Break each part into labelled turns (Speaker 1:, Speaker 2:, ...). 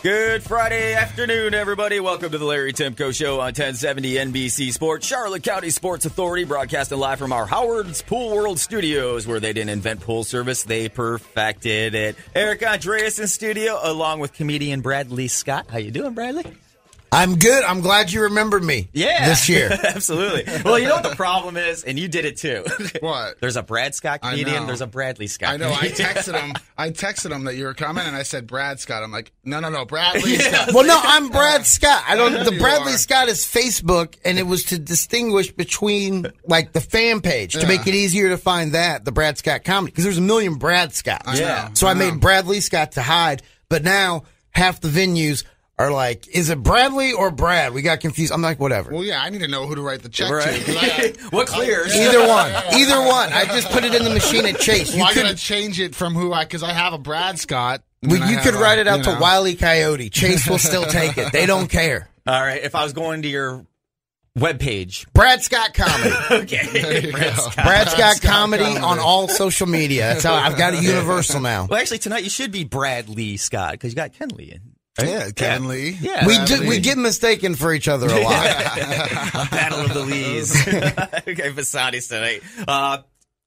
Speaker 1: Good Friday afternoon, everybody. Welcome to the Larry Timko Show on 1070 NBC Sports, Charlotte County Sports Authority, broadcasting live from our Howard's Pool World Studios, where they didn't invent pool service, they perfected it. Eric Andreas in studio, along with comedian Bradley Scott. How you doing, Bradley?
Speaker 2: I'm good. I'm glad you remembered me this year.
Speaker 1: Absolutely. Well, you know what the problem is? And you did it too.
Speaker 3: What?
Speaker 1: There's a Brad Scott comedian. There's a Bradley Scott
Speaker 3: I know.
Speaker 1: comedian.
Speaker 3: I texted him that you were coming, and I said Brad Scott. I'm like, no, Bradley Scott.
Speaker 2: Well, no, I'm Brad Scott. I don't.
Speaker 3: I know
Speaker 2: The
Speaker 3: you
Speaker 2: Bradley
Speaker 3: are.
Speaker 2: Scott is Facebook, and it was to distinguish between like the fan page to make it easier to find the Brad Scott comedy, because there's a million Brad Scotts.
Speaker 3: I know.
Speaker 2: So I made Bradley Scott to hide, but now half the venues are like, is it Bradley or Brad? We got confused. I'm like, whatever.
Speaker 3: Well, yeah, I need to know who to write the check
Speaker 1: Right.
Speaker 3: to.
Speaker 1: What clears?
Speaker 2: Either one. Either one. I just put it in the machine at Chase.
Speaker 3: Well, I gotta change it from because I have a Brad Scott.
Speaker 2: You could write it out to Wile E. Coyote. Chase will still take it. They don't care.
Speaker 1: All right. If I was going to your webpage.
Speaker 2: Brad Scott Comedy.
Speaker 1: Okay.
Speaker 2: Brad Scott Comedy on all social media. That's how I've got a universal now.
Speaker 1: Well, actually, tonight you should be Bradley Scott, because you got Ken Lee in. Right?
Speaker 3: Yeah, Ken Lee.
Speaker 1: Yeah.
Speaker 2: We get mistaken for each other a lot.
Speaker 1: Battle of the Lees. Okay, Vasani's tonight.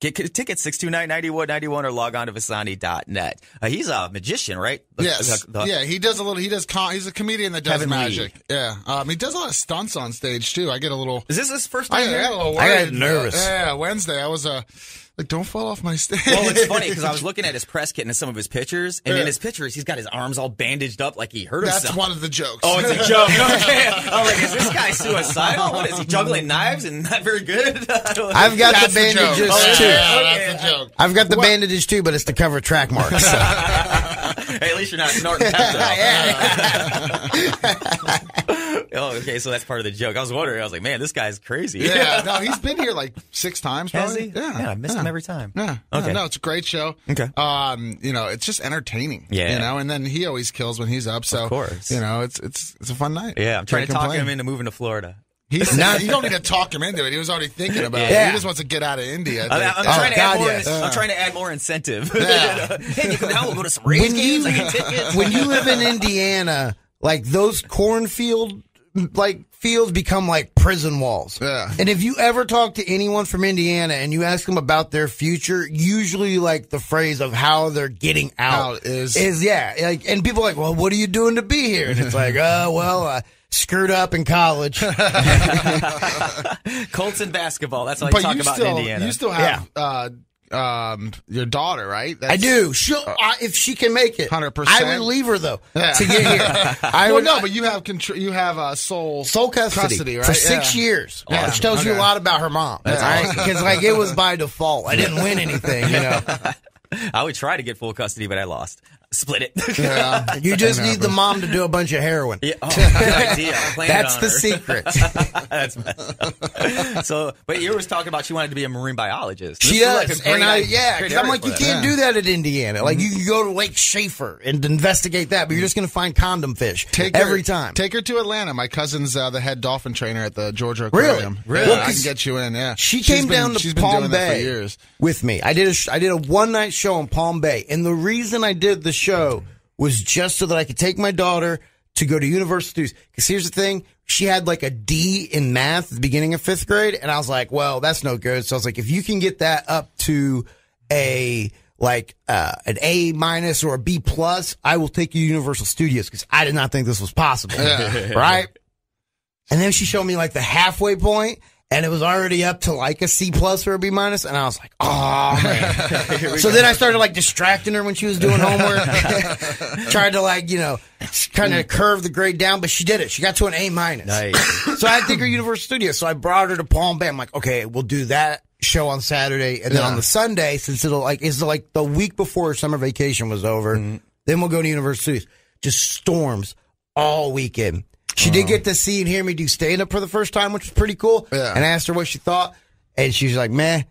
Speaker 1: Get tickets 629-9191 or log on to Vasani.net. He's a magician, right?
Speaker 3: Yes. Yeah, he does a little. He's a comedian that does
Speaker 1: Kevin
Speaker 3: magic.
Speaker 1: Lee.
Speaker 3: Yeah. He does a lot of stunts on stage too. I get a little.
Speaker 1: Is this his first time?
Speaker 3: I got a little worried.
Speaker 2: I got nervous.
Speaker 3: Yeah, Wednesday I was like, don't fall off my stage.
Speaker 1: Well, it's funny because I was looking at his press kit and some of his pictures, and in his pictures, he's got his arms all bandaged up like he hurt himself.
Speaker 3: That's one of the jokes.
Speaker 1: Oh, it's a joke. Okay. I'm like, is this guy suicidal? What is he, juggling knives and not very good?
Speaker 2: I've got
Speaker 3: That's
Speaker 2: the
Speaker 3: the joke.
Speaker 2: bandages
Speaker 3: Oh,
Speaker 2: too.
Speaker 3: yeah, that's the joke.
Speaker 2: I've got the bandages too, but it's to cover track marks. So.
Speaker 1: Hey, at least you're not snorting Pepto. Oh, okay, so that's part of the joke. I was wondering. I was like, man, this guy's crazy.
Speaker 3: Yeah, no, he's been here like 6 times.
Speaker 1: Has
Speaker 3: Probably.
Speaker 1: he? Yeah, I missed him every time.
Speaker 3: Yeah.
Speaker 1: Okay.
Speaker 3: No, it's a great show.
Speaker 1: Okay.
Speaker 3: It's just entertaining.
Speaker 1: Yeah.
Speaker 3: And then he always kills when he's up. So
Speaker 1: Of course.
Speaker 3: it's a fun night.
Speaker 1: Yeah, I'm trying to
Speaker 3: Can't
Speaker 1: talk
Speaker 3: complain.
Speaker 1: him into moving to Florida.
Speaker 3: He's not. You don't need to talk him into it. He was already thinking about it.
Speaker 2: Yeah.
Speaker 3: He just wants to get out of India.
Speaker 1: I'm trying to add more.
Speaker 2: yes.
Speaker 1: I'm trying to add more incentive.
Speaker 3: Yeah.
Speaker 1: Hey, you come down. We'll go to some Rays games. I get tickets.
Speaker 2: When you live in Indiana, like those cornfield fields become like prison walls.
Speaker 3: Yeah.
Speaker 2: And if you ever talk to anyone from Indiana and you ask them about their future, usually like the phrase of how they're getting out is and people are like, well, what are you doing to be here? And it's like, I screwed up in college.
Speaker 1: Colts and basketball. That's all you talk about in Indiana.
Speaker 3: You still have your daughter, right?
Speaker 2: I do. She'll if she can make it.
Speaker 3: 100%.
Speaker 2: I would leave her though to get here.
Speaker 3: But you have you have sole
Speaker 2: custody
Speaker 3: right?
Speaker 2: for 6 years,
Speaker 3: Yeah.
Speaker 2: which tells you a lot about her mom. Because it was by default. I didn't win anything.
Speaker 1: I would try to get full custody, but I lost. Split it.
Speaker 3: Yeah.
Speaker 2: You just need the mom to do a bunch of heroin.
Speaker 1: Yeah. Oh, good idea.
Speaker 2: That's the secret.
Speaker 1: That's messed up. So, but you were talking about she wanted to be a marine biologist.
Speaker 2: She
Speaker 1: This
Speaker 2: does,
Speaker 1: is like a
Speaker 2: and
Speaker 1: great
Speaker 2: because I'm like, you can't do that at Indiana. Like, you can go to Lake Schaefer and investigate that, but you're just going to find condom fish every time.
Speaker 3: Take her to Atlanta. My cousin's the head dolphin trainer at the Georgia Aquarium.
Speaker 1: Really?
Speaker 3: Yeah, I can get you in. Yeah,
Speaker 2: She came down to Palm
Speaker 3: doing that for
Speaker 2: Bay
Speaker 3: years.
Speaker 2: with me. I did a one night show in Palm Bay, and the reason I did the show was just so that I could take my daughter to go to Universal Studios. Because here's the thing. She had like a D in math at the beginning of 5th grade. And I was like, well, that's no good. So I was like, if you can get that up to an A- or a B+, I will take you to Universal Studios, because I did not think this was possible. Right? And then she showed me like the halfway point, and it was already up to like a C+ or a B-, and I was like, oh man. So then I started like distracting her when she was doing homework. Tried to kind of curve the grade down, but she did it. She got to an A-.
Speaker 1: Nice.
Speaker 2: So I had to take her to Universal Studios. So I brought her to Palm Bay. I'm like, okay, we'll do that show on Saturday, and then on the Sunday, since it's like the week before summer vacation was over, then we'll go to Universal Studios. Just storms all weekend. She did get to see and hear me do stand-up for the first time, which was pretty cool. Yeah. And I asked her what she thought, and she was like, meh.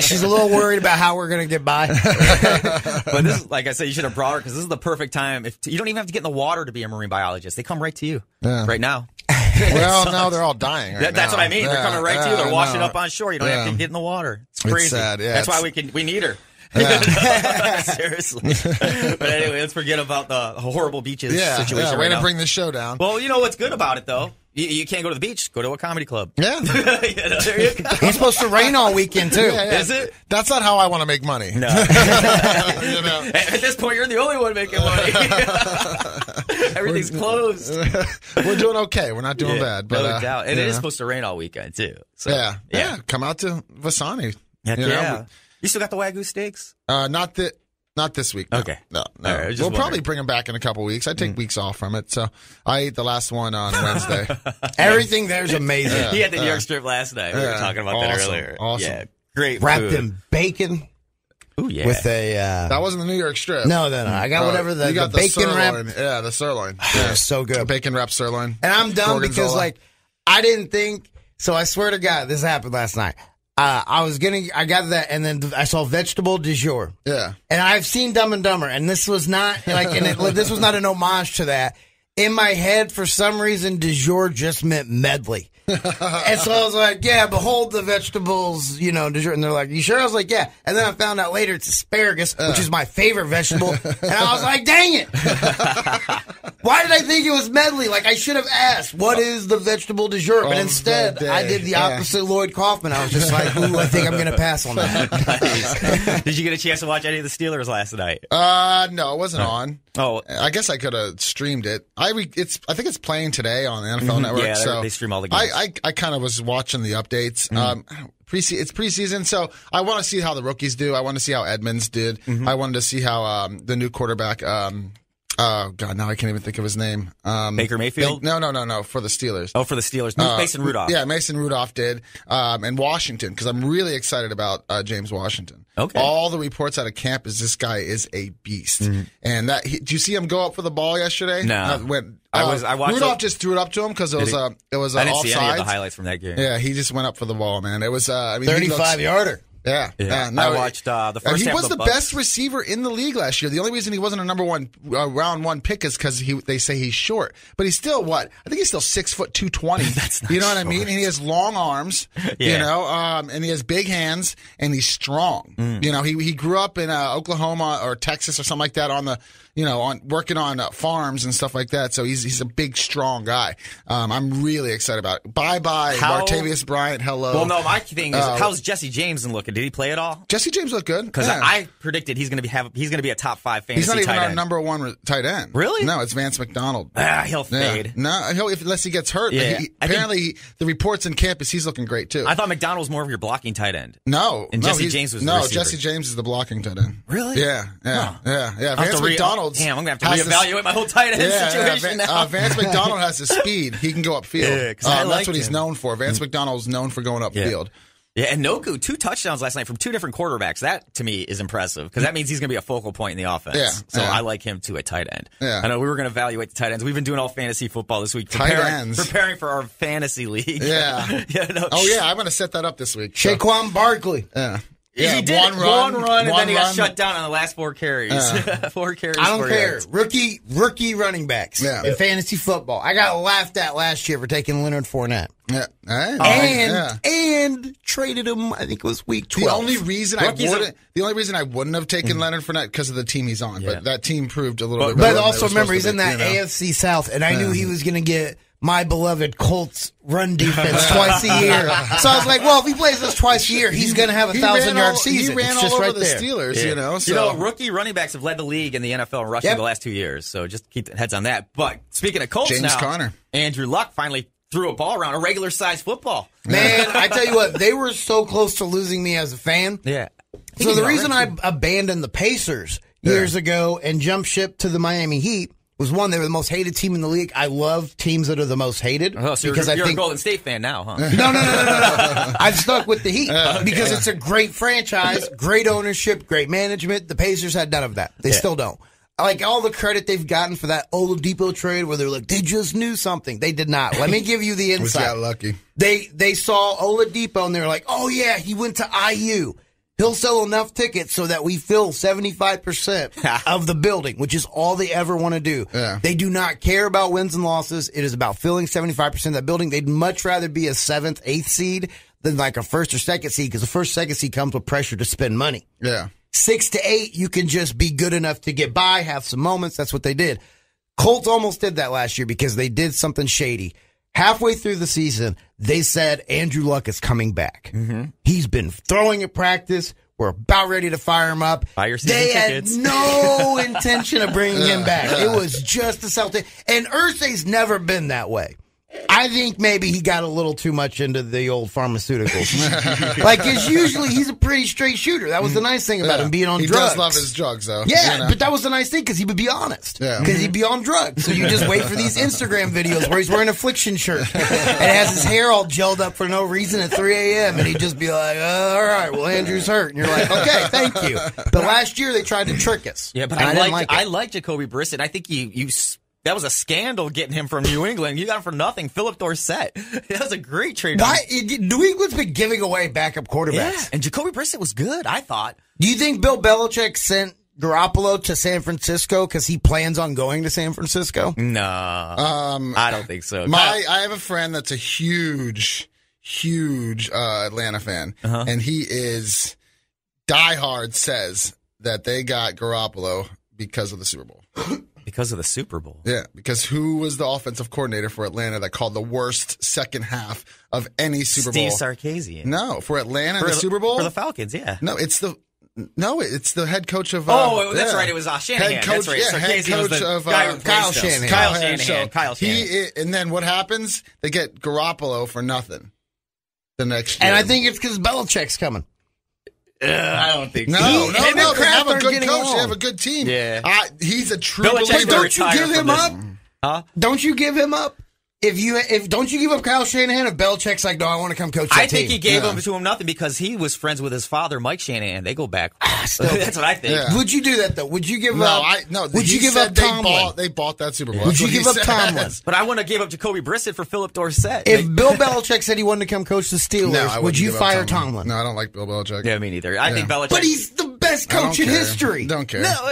Speaker 2: She's a little worried about how we're going to get by.
Speaker 1: But this is, like I said, you should have brought her, because this is the perfect time. You don't even have to get in the water to be a marine biologist. They come right to you right now.
Speaker 3: Well, no, they're all dying right
Speaker 1: That's
Speaker 3: now.
Speaker 1: what I mean. They're coming right to you. They're washing up on shore. You don't have
Speaker 3: Yeah.
Speaker 1: to get in the water. It's crazy.
Speaker 3: It's sad, yeah.
Speaker 1: That's why we need her. Seriously. But anyway, let's forget about the horrible beaches situation.
Speaker 4: Yeah, way
Speaker 1: right
Speaker 4: to
Speaker 1: now.
Speaker 4: bring the show down.
Speaker 1: Well, you know what's good about it, though? You can't go to the beach. Go to a comedy club.
Speaker 4: Yeah.
Speaker 1: There you go.
Speaker 2: It's supposed to rain all weekend, too.
Speaker 4: Yeah.
Speaker 1: Is it?
Speaker 4: That's not how I want to make money.
Speaker 1: No.
Speaker 4: You know?
Speaker 1: At this point, you're the only one making money. Everything's closed.
Speaker 4: We're doing okay. We're not doing bad. But,
Speaker 1: no doubt. And
Speaker 4: you
Speaker 1: it is
Speaker 4: know.
Speaker 1: supposed to rain all weekend, too. So,
Speaker 4: Yeah. Come out to Vasani.
Speaker 1: Heck
Speaker 4: You know,
Speaker 1: yeah. You still got the Wagyu steaks?
Speaker 4: Not this week. No.
Speaker 1: Okay.
Speaker 4: No.
Speaker 1: All right, just
Speaker 4: We'll
Speaker 1: wondering.
Speaker 4: probably bring them back in a couple weeks. I take weeks off from it. So I ate the last one on Wednesday.
Speaker 2: Everything there's amazing.
Speaker 1: He had the New York strip last night. We were talking about that
Speaker 4: Awesome.
Speaker 1: earlier.
Speaker 4: Awesome.
Speaker 1: Yeah. Great
Speaker 2: Wrapped
Speaker 1: food.
Speaker 2: in bacon
Speaker 1: Ooh, yeah.
Speaker 2: with a...
Speaker 4: That wasn't the New York strip.
Speaker 2: No. I got whatever
Speaker 4: You
Speaker 2: the
Speaker 4: got
Speaker 2: bacon wrap.
Speaker 4: sirloin. Yeah, the sirloin.
Speaker 2: Yeah, so good.
Speaker 4: Bacon wrap sirloin.
Speaker 2: And I'm dumb because,
Speaker 4: Gorgonzola.
Speaker 2: like, I didn't think... So I swear to God, this happened last night. I got that, and then I saw vegetable du jour.
Speaker 4: Yeah.
Speaker 2: And I've seen Dumb and Dumber, and this was not this was not an homage to that. In my head, for some reason, du jour just meant medley. And so I was like, yeah, behold the vegetables, du jour. And they're like, you sure? I was like, yeah. And then I found out later it's asparagus, which is my favorite vegetable. And I was like, dang it. Why did I think it was medley? Like, I should have asked, what is the vegetable du jour? But instead, I did the opposite Lloyd Kaufman. I was just like, ooh, I think I'm going to pass on that.
Speaker 1: Nice. Did you get a chance to watch any of the Steelers last night?
Speaker 4: No, it wasn't on.
Speaker 1: Oh.
Speaker 4: I guess I could have streamed it. I think it's playing today on the NFL Network.
Speaker 1: Yeah,
Speaker 4: so
Speaker 1: they stream all the games.
Speaker 4: I kind of was watching the updates. It's preseason, so I want to see how the rookies do. I want to see how Edmonds did. I wanted to see how the new quarterback. Oh God, now I can't even think of his name.
Speaker 1: Baker Mayfield?
Speaker 4: No, for the Steelers.
Speaker 1: Oh, for the Steelers. Mason Rudolph.
Speaker 4: Yeah, Mason Rudolph did. And Washington, because I'm really excited about James Washington.
Speaker 1: Okay.
Speaker 4: All the reports out of camp is this guy is a beast. And did you see him go up for the ball yesterday?
Speaker 1: No.
Speaker 4: I
Speaker 1: watched
Speaker 4: Rudolph just threw it up to him because it was
Speaker 1: I didn't see any of the
Speaker 4: offsides.
Speaker 1: highlights from that game.
Speaker 4: Yeah, he just went up for the ball, man. It was
Speaker 2: 35-yarder.
Speaker 4: Yeah.
Speaker 1: I watched the first
Speaker 4: He
Speaker 1: half
Speaker 4: was
Speaker 1: of the
Speaker 4: the
Speaker 1: Bucks.
Speaker 4: best receiver in the league last year. The only reason he wasn't a number one round one pick is because they say he's short. But he's still what? I think he's still 6'2", 220.
Speaker 1: That's not
Speaker 4: you know what I
Speaker 1: short.
Speaker 4: mean? And he has long arms.
Speaker 1: Yeah.
Speaker 4: And he has big hands and he's strong. He grew up in Oklahoma or Texas or something like that on the working on farms and stuff like that. So he's a big, strong guy. I'm really excited about it. Bye Martavius Bryant. Hello.
Speaker 1: Well, no, my thing is, how's Jesse James looking? Did he play at all?
Speaker 4: Jesse James looked good.
Speaker 1: Because I predicted he's going to be a top 5 fantasy
Speaker 4: He's not even
Speaker 1: tight
Speaker 4: our
Speaker 1: end.
Speaker 4: number one tight end.
Speaker 1: Really?
Speaker 4: No, it's Vance McDonald.
Speaker 1: He'll fade.
Speaker 4: No, unless he gets hurt.
Speaker 1: Yeah.
Speaker 4: Apparently, the reports in campus, he's looking great too.
Speaker 1: I thought McDonald was more of your blocking tight end.
Speaker 4: No,
Speaker 1: And Jesse James was the receiver.
Speaker 4: Jesse James is the blocking tight end.
Speaker 1: Really?
Speaker 4: Yeah. Vance McDonald's.
Speaker 1: Damn, I'm going to have to reevaluate my whole tight end situation now.
Speaker 4: Vance McDonald has the speed. He can go upfield.
Speaker 1: Yeah, 'cause I
Speaker 4: that's
Speaker 1: liked
Speaker 4: what he's
Speaker 1: him.
Speaker 4: known for. Vance McDonald's known for going upfield.
Speaker 1: Yeah, and Noku, 2 touchdowns last night from 2 different quarterbacks. That, to me, is impressive because that means he's going to be a focal point in the offense.
Speaker 4: Yeah,
Speaker 1: so
Speaker 4: yeah.
Speaker 1: I like him too at tight end.
Speaker 4: Yeah.
Speaker 1: I know we were going to evaluate the tight ends. We've been doing all fantasy football this week.
Speaker 4: Tight ends.
Speaker 1: Preparing for our fantasy league.
Speaker 4: Yeah.
Speaker 1: Oh,
Speaker 4: yeah, I'm going to set that up this week.
Speaker 2: Saquon Barkley.
Speaker 4: Yeah.
Speaker 1: He did
Speaker 4: one run,
Speaker 1: and then he got
Speaker 4: run.
Speaker 1: shut down on the last 4 carries. 4 carries.
Speaker 2: I don't
Speaker 1: 4
Speaker 2: care.
Speaker 1: yards.
Speaker 2: Rookie running backs in fantasy football. I got laughed at last year for taking Leonard Fournette.
Speaker 4: Yeah.
Speaker 2: And traded him, I think it was week 12.
Speaker 4: The only reason I wouldn't have taken Leonard Fournette because of the team he's on, but that team proved a little bit better.
Speaker 2: But
Speaker 4: than
Speaker 2: also
Speaker 4: they were
Speaker 2: remember, he's
Speaker 4: supposed
Speaker 2: in
Speaker 4: to
Speaker 2: that
Speaker 4: be,
Speaker 2: AFC South, and I knew he was going to get my beloved Colts run defense twice a year. So I was like, well, if he plays us twice a year, he's going to have a 1,000-yard season.
Speaker 4: He ran
Speaker 2: it's just
Speaker 4: all over
Speaker 2: right
Speaker 4: the
Speaker 2: there.
Speaker 4: Steelers, So.
Speaker 1: Rookie running backs have led the league in the NFL in rushing the last 2 years. So just keep heads on that. But speaking of Colts
Speaker 4: James
Speaker 1: now,
Speaker 4: Conner.
Speaker 1: Andrew Luck finally threw a ball around, a regular-sized football.
Speaker 2: Man, I tell you what, they were so close to losing me as a fan.
Speaker 1: Yeah.
Speaker 2: So the reason I abandoned the Pacers years ago and jumped ship to the Miami Heat was, one, they were the most hated team in the league. I love teams that are the most hated.
Speaker 1: Oh, so
Speaker 2: because
Speaker 1: you're
Speaker 2: I think,
Speaker 1: a Golden State fan now, huh?
Speaker 2: No. I've stuck with the Heat because it's a great franchise, great ownership, great management. The Pacers had none of that. They still don't. Like, all the credit they've gotten for that Oladipo trade where they're like, they just knew something. They did not. Let me give you the
Speaker 4: We
Speaker 2: insight.
Speaker 4: got lucky.
Speaker 2: They saw Oladipo and they were like, oh, yeah, he went to IU. He'll sell enough tickets so that we fill 75% of the building, which is all they ever want to do.
Speaker 4: Yeah.
Speaker 2: They do not care about wins and losses. It is about filling 75% of that building. They'd much rather be a 7th, 8th seed than like a 1st or 2nd seed, because the 1st, 2nd seed comes with pressure to spend money.
Speaker 4: Yeah.
Speaker 2: 6 to 8, you can just be good enough to get by, have some moments. That's what they did. Colts almost did that last year because they did something shady. Halfway through the season, they said Andrew Luck is coming back. He's been throwing at practice. We're about ready to fire him up.
Speaker 1: Buy your season
Speaker 2: They
Speaker 1: tickets.
Speaker 2: had no intention of bringing him back. It was just the Celtic. And Irsay's never been that way. I think maybe he got a little too much into the old pharmaceuticals. Because usually he's a pretty straight shooter. That was the nice thing about him being on drugs.
Speaker 4: He does love his drugs, though.
Speaker 2: Yeah, but that was the nice thing because he would be honest. Because he'd be on drugs. So you just wait for these Instagram videos where he's wearing a Affliction shirt and has his hair all gelled up for no reason at 3 a.m. And he'd just be like, all right, well, Andrew's hurt. And you're like, okay, thank you. But last year they tried to trick us.
Speaker 1: Yeah, but I like Jacoby Brissett. I think that was a scandal getting him from New England. You got him for nothing. Philip Dorsett. That was a great trade.
Speaker 2: Why? New England's been giving away backup quarterbacks.
Speaker 1: Yeah, and Jacoby Brissett was good, I thought.
Speaker 2: Do you think Bill Belichick sent Garoppolo to San Francisco because he plans on going to San Francisco?
Speaker 1: No. I don't think so.
Speaker 4: I have a friend that's a huge Atlanta fan, and he is diehard says that they got Garoppolo because of the Super Bowl.
Speaker 1: Because of the Super Bowl.
Speaker 4: Yeah, because who was the offensive coordinator for Atlanta that called the worst second half of any Super Bowl?
Speaker 1: Steve Sarkisian.
Speaker 4: No, for Atlanta, the Super Bowl?
Speaker 1: For the Falcons, yeah.
Speaker 4: No, it's the head coach of...
Speaker 1: that's right. It was Shanahan.
Speaker 4: Head coach,
Speaker 1: that's right.
Speaker 4: head coach
Speaker 1: was the
Speaker 4: of
Speaker 1: guy who
Speaker 2: Kyle
Speaker 1: replaced him.
Speaker 2: Shanahan.
Speaker 1: Kyle Shanahan.
Speaker 4: And then what happens? They get Garoppolo for nothing the next year.
Speaker 2: And I think it's because Belichick's coming.
Speaker 1: I don't think so.
Speaker 4: No. They have a good coach.
Speaker 2: Along.
Speaker 4: They have a good team.
Speaker 1: Yeah.
Speaker 4: He's a true
Speaker 1: Belichick's
Speaker 4: believer.
Speaker 2: Don't you give him up?
Speaker 1: Huh?
Speaker 2: Don't you give him up? Don't you give up Kyle Shanahan if Belichick's like, no, I want to come coach that
Speaker 1: I think
Speaker 2: team.
Speaker 1: he gave him to him nothing because he was friends with his father, Mike Shanahan. They go back. That's what I think.
Speaker 4: Yeah.
Speaker 2: Would you do that though? Would you give up? Would you give up Tomlin?
Speaker 4: They bought that Super Bowl.
Speaker 2: Would you give up Tomlin?
Speaker 1: But I want to give up Jacoby Brissett for Philip Dorsett.
Speaker 2: If Bill Belichick said he wanted to come coach the Steelers, would you fire Tomlin?
Speaker 4: No, I don't like Bill Belichick.
Speaker 1: Yeah, me neither. I think Belichick.
Speaker 2: But he's the best coach in history.
Speaker 4: Don't care.
Speaker 1: No,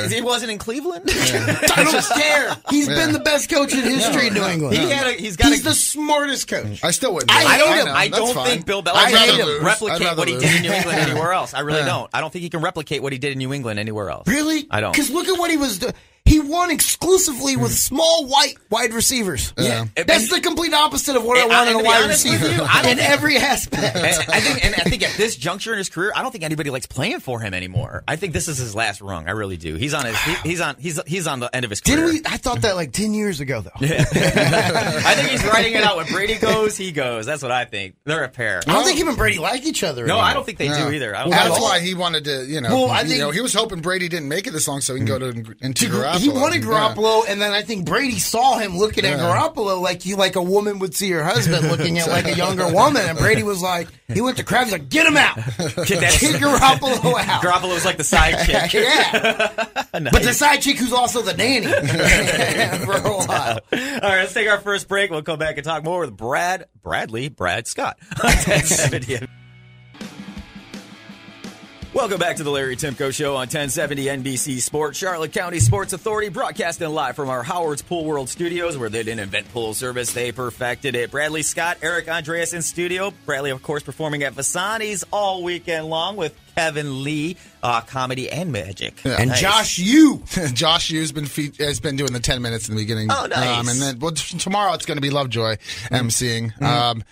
Speaker 1: he wasn't in Cleveland.
Speaker 2: I don't care. He's been the best coach in history in New England.
Speaker 1: He's
Speaker 2: the smartest coach.
Speaker 4: I still wouldn't.
Speaker 2: I hate him.
Speaker 1: I don't think Bill Belichick can replicate what he did in New England anywhere else. I really don't. I don't think he can replicate what he did in New England anywhere else.
Speaker 2: Really?
Speaker 1: I don't.
Speaker 2: Because look at what he was doing. He won exclusively with small white wide receivers.
Speaker 4: Yeah.
Speaker 2: That's the complete opposite of what I want in a wide receiver in every aspect.
Speaker 1: I think at this juncture in his career, I don't think anybody likes playing for him anymore. I think this is his last rung. I really do. He's on the end of his career.
Speaker 2: I thought that like 10 years ago though.
Speaker 1: I think he's writing it out. When Brady goes, he goes. That's what I think. They're a pair.
Speaker 2: I don't think him and Brady like each other.
Speaker 1: No,
Speaker 2: anymore.
Speaker 1: I don't think they do either.
Speaker 4: That's why he wanted to,
Speaker 2: I think
Speaker 4: he was hoping Brady didn't make it this long so he can go into Garoppolo.
Speaker 2: He wanted Garoppolo, and then I think Brady saw him looking at Garoppolo like a woman would see her husband looking at like a younger woman, and Brady was like, he went to Kraft, he's like, get him out. Get Garoppolo out.
Speaker 1: Garoppolo's like the side chick.
Speaker 2: Yeah. Nice. But the side chick who's also the nanny for a while.
Speaker 1: All right, let's take our first break. We'll come back and talk more with Brad Scott on 1070. Welcome back to the Larry Timko Show on 1070 NBC Sports, Charlotte County Sports Authority, broadcasting live from our Howard's Pool World Studios, where they didn't invent pool service, they perfected it. Bradley Scott, Eric Andreas in studio. Bradley, of course, performing at Vasani's all weekend long with Kevin Lee, comedy and magic.
Speaker 2: Yeah. And nice. Josh Yu.
Speaker 4: Josh Yu has been doing the 10 minutes in the beginning.
Speaker 1: Oh, nice.
Speaker 4: And then tomorrow it's going to be Lovejoy emceeing.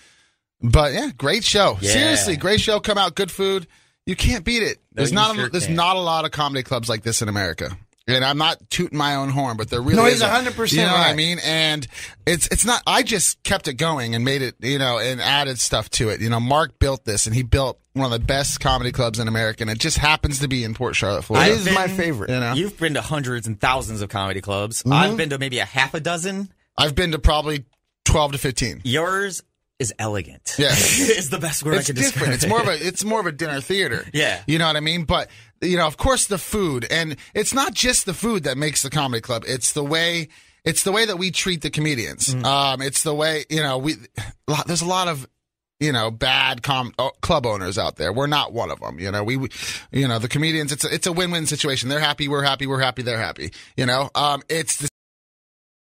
Speaker 4: But yeah, great show.
Speaker 1: Yeah.
Speaker 4: Seriously, great show. Come out, good food. You can't beat it. There's not a lot of comedy clubs like this in America. And I'm not tooting my own horn, but there really is.
Speaker 2: No, he's 100%
Speaker 4: You know
Speaker 2: right.
Speaker 4: what I mean? And it's not, I just kept it going and made it, and added stuff to it. Mark built this, and he built one of the best comedy clubs in America, and it just happens to be in Port Charlotte, Florida.
Speaker 2: It is my favorite.
Speaker 1: You've been to hundreds and thousands of comedy clubs. Mm-hmm. I've been to maybe a half a dozen.
Speaker 4: I've been to probably 12 to 15.
Speaker 1: Yours is elegant.
Speaker 4: Yeah.
Speaker 1: Is the best word I can describe.
Speaker 4: It's more of a dinner theater.
Speaker 1: Yeah.
Speaker 4: You know what I mean? But of course the food, and it's not just the food that makes the comedy club. It's the way that we treat the comedians. Mm. It's the way, there's a lot of bad club owners out there. We're not one of them. The comedians, it's a win-win situation. They're happy, we're happy, they're happy. It's the